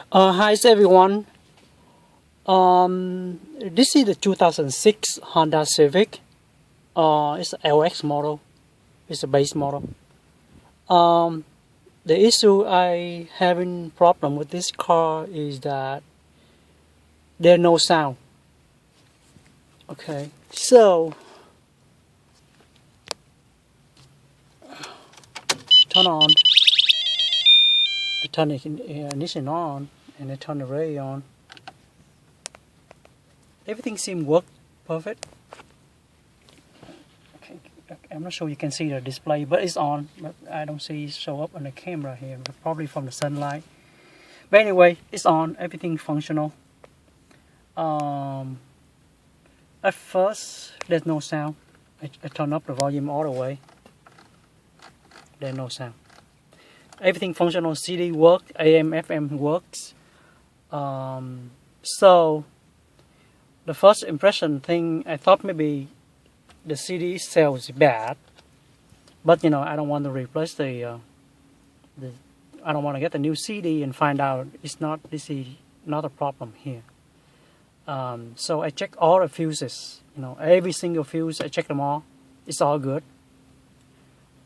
Hi everyone. This is the 2006 Honda Civic. It's a LX model. It's a base model. The issue I having problem with this car is that there's no sound. Okay, so turn on. I turn the ignition on and I turn the radio on. Everything seems work perfect. Okay, I'm not sure you can see the display, but it's on. But I don't see it show up on the camera here, probably from the sunlight. But anyway, it's on. Everything functional. At first, there's no sound. I turn up the volume all the way. There's no sound. Everything functional. CD works. AM, FM works. So the first impression thing, I thought maybe the CD sales bad, but I don't want to replace the I don't want to get a new CD and find out this is not a problem here. So I check all the fuses, every single fuse. I check them all. It's all good.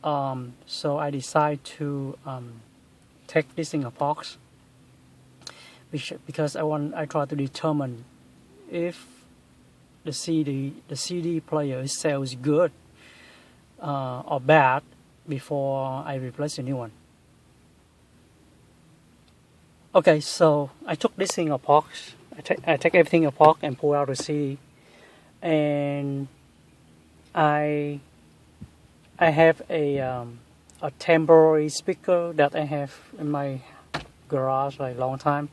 So I decide to take this thing apart because I try to determine if the CD player itself is good or bad before I replace a new one. Okay, so I took this thing apart. I take everything apart and pull out the CD, and I have a temporary speaker that I have in my garage like a long time.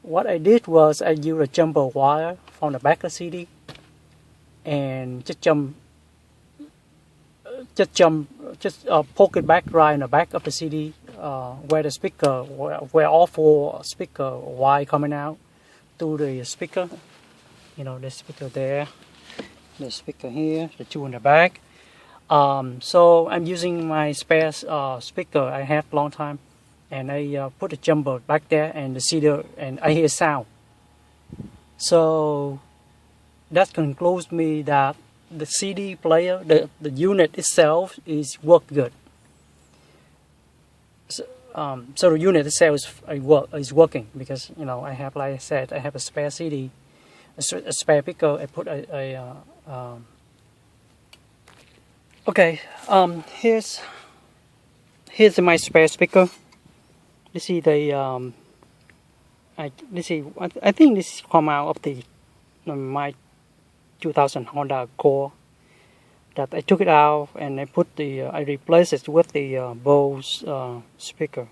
What I did was I used a jumper wire from the back of the CD and just poke it back right in the back of the CD where the speaker, where all four speaker wire coming out to the speaker. The speaker there, the speaker here, the two in the back. So I'm using my spare speaker I had a long time, and I put the jumper back there and the CD, and I hear sound. So that concludes me that the CD player, the unit itself is work good. So the unit itself is working because I have, like I said, I have a spare CD, a spare speaker. I put okay. Here's my spare speaker. This is the I think this come out of the my 2000 Honda Accord that I took it out and I replaced it with the Bose speaker.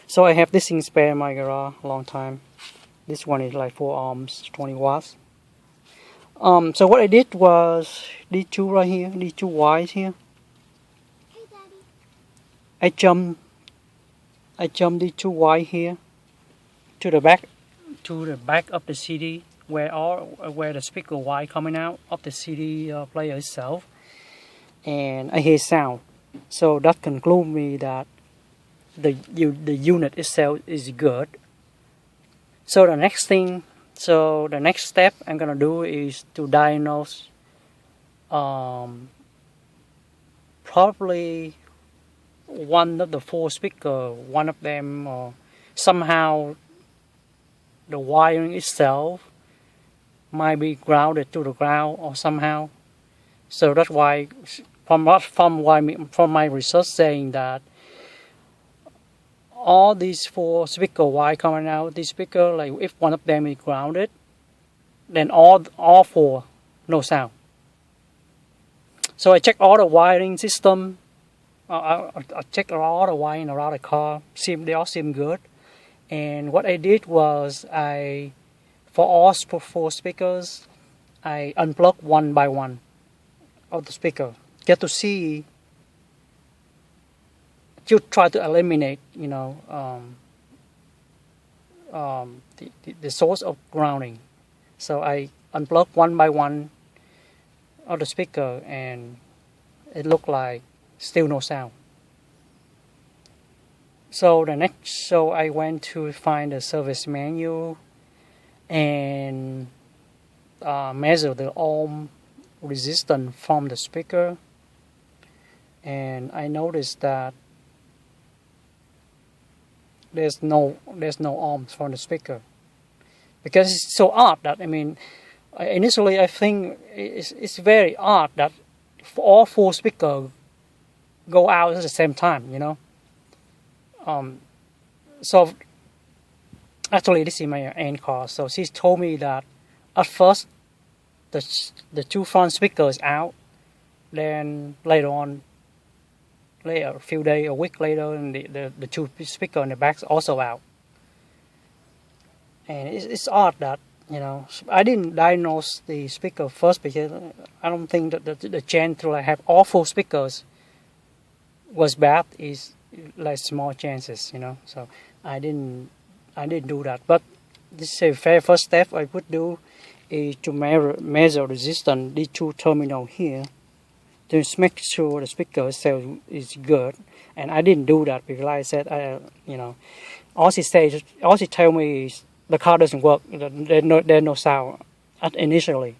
So I have this thing spare in my garage a long time. This one is like 4 ohms, 20 watts. So what I did was these two right here, these two wires here. Hey, Daddy. I jumped these two wires here to the back of the CD where the speaker wire coming out of the CD player itself, and I hear sound. So that concludes me that the unit itself is good. So the next step I'm gonna do is to diagnose probably one of the 4 speakers, one of them, or somehow the wiring itself might be grounded to the ground or somehow. So that's why from my research saying that all these 4 speaker wire coming out, these speaker, like if one of them is grounded, then all 4 no sound. So I check all the wiring system. I checked all the wiring around the car. They all seem good. And what I did was for all 4 speakers, I unplugged one by one of the speaker. Get to see, to try to eliminate, the source of grounding. So I unplugged one by one of the speaker, and it looked like still no sound. So I went to find the service manual and measure the ohm resistance from the speaker, and I noticed that there's no ohms from the speaker, because it's so odd that, I mean, initially I think it's very odd that all 4 speakers go out at the same time, you know. So actually this is my aunt call. So she told me that at first the 2 front speakers out, then later a few days, a week later, and the 2 speakers in the back also out. And it's odd that, you know, I didn't diagnose the speaker first because I don't think that the chance to like have all 4 speakers was bad is like small chances, you know. So I didn't do that. But this is the very first step I would do is to measure resistance these 2 terminals here, to make sure the speaker itself is good. And I didn't do that because, like I said, you know, all she tell me is the car doesn't work. There's no sound initially.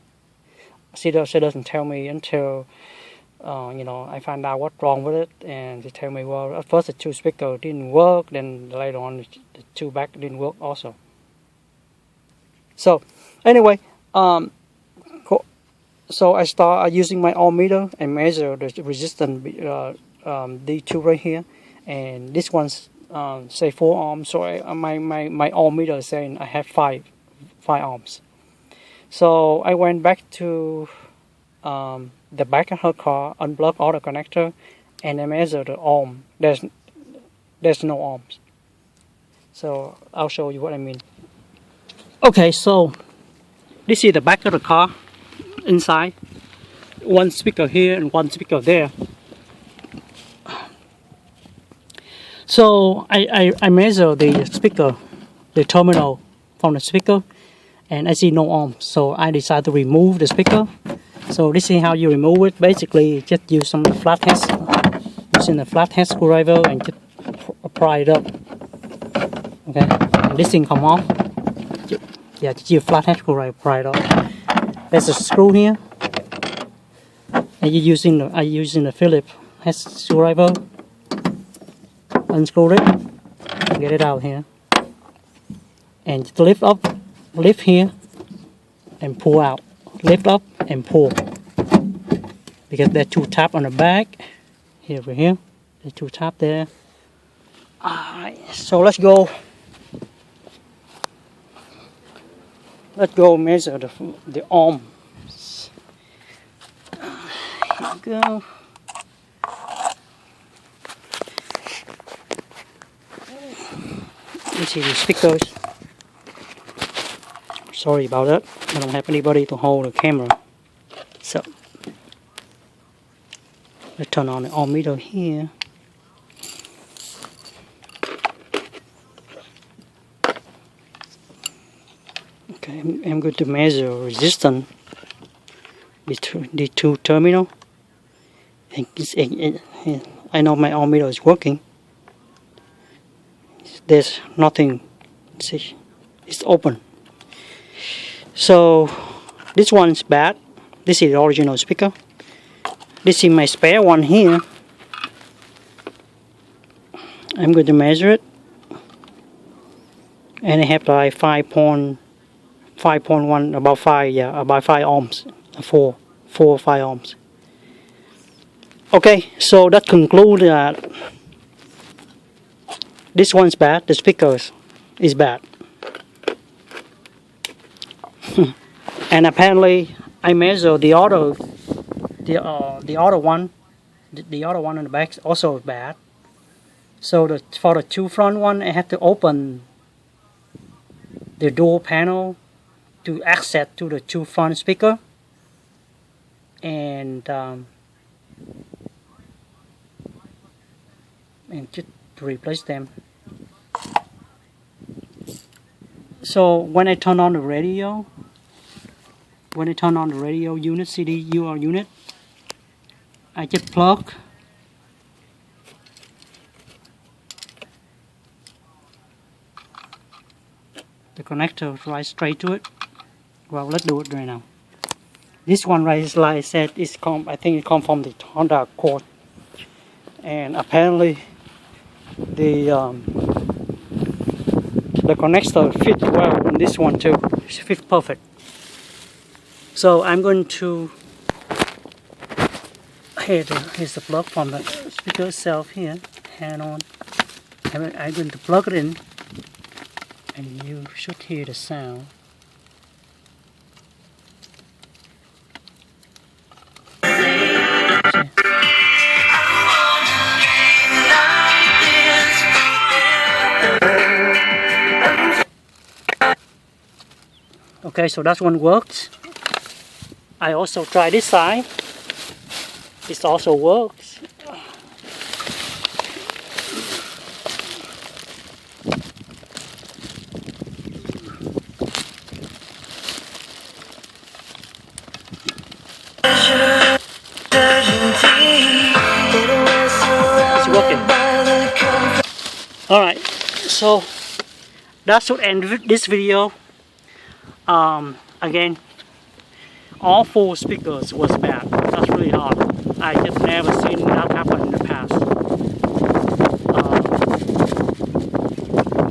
She doesn't tell me until you know, I find out what's wrong with it, and they tell me, well, at first the 2 speakers didn't work, then later on the 2 back didn't work also. So anyway, so I start using my ohm meter and measure the resistance, D2 right here, and this one's say 4 ohms. So my ohm meter is saying I have 5 ohms. So I went back to the back of her car, unplug all the connector, and I measure the ohm. There's no ohms. So I'll show you what I mean. Okay, so this is the back of the car. Inside, 1 speaker here and 1 speaker there. So I measure the speaker, the terminal from the speaker, and I see no ohms. So I decide to remove the speaker. So this is how you remove it. Basically, just use some flathead, using a flathead screwdriver, and just pry it up. Okay, and this thing come off. Yeah, just use a flathead screwdriver, pry it off. There's a screw here, and I'm using the Phillips head screwdriver. Unscrew it, get it out here, and just lift here, and pull out. Lift up and pull, because there are 2 tabs on the back. Here, over here, there's 2 tabs there. Alright, so let's go. Let's go measure the ohms. Here we go. This is the speakers. Sorry about that. I don't have anybody to hold the camera. So let's turn on the ohm meter here. Okay, I'm going to measure resistance between the 2 terminals. I know my ohm meter is working. There's nothing. See, it's open. So this one's bad. This is the original speaker. This is my spare one here. I'm going to measure it, and I have like 5.1, about 5 ohms, 4 or 5 ohms. Okay, so that concludes that this one's bad. The speakers is bad. And apparently I measure the other one in the back also bad. So for the 2 front one, I have to open the door panel to access to the 2 front speaker, and just to replace them. So when I turn on the radio, unit, CD UR unit, I just plug the connector right straight to it. Well, let's do it right now. This one, right, like I said, is I think it comes from the Honda Accord, and apparently the connector fit well on this one too. It fit perfect. So I'm going to here's the plug from the speaker itself here. Hand on. I'm going to plug it in, and you should hear the sound. Okay, so that one works. I also try this side. This also works. It's working. Alright, so that should end this video. Again, all 4 speakers was bad. That's really hard. I just never seen that happen in the past.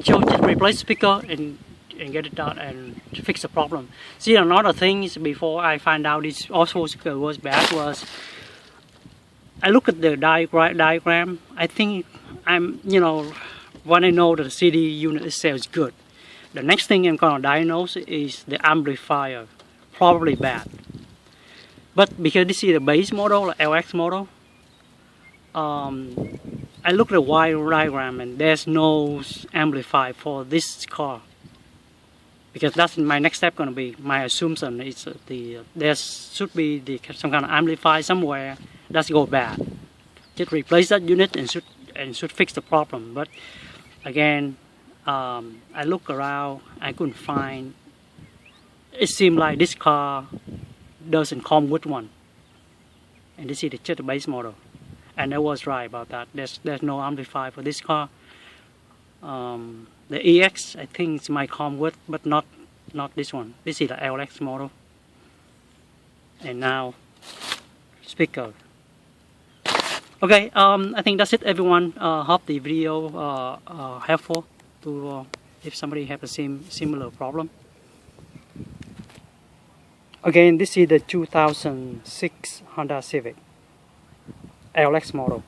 So just replace speaker and get it done and fix the problem. See, another thing is, before I find out this also speaker was bad, was I look at the diagram. I think when I know that the CD unit itself is good, the next thing I'm gonna diagnose is the amplifier, probably bad. But because this is the base model, the Lx model, I look at the wire diagram and there's no amplifier for this car. Because that's my next step gonna be. My assumption is there should be some kind of amplifier somewhere that's go bad. Just replace that unit and should fix the problem. But again, I look around, I couldn't find. It seemed like this car doesn't come with one, and this is just the base model, and I was right about that. There's no amplifier for this car. The EX I think it might come with, but not this one. This is the Lx model, and now speaker. Okay, I think that's it, everyone. Hope the video helpful to if somebody have the similar problem. Again, this is the 2006 Honda Civic Lx model.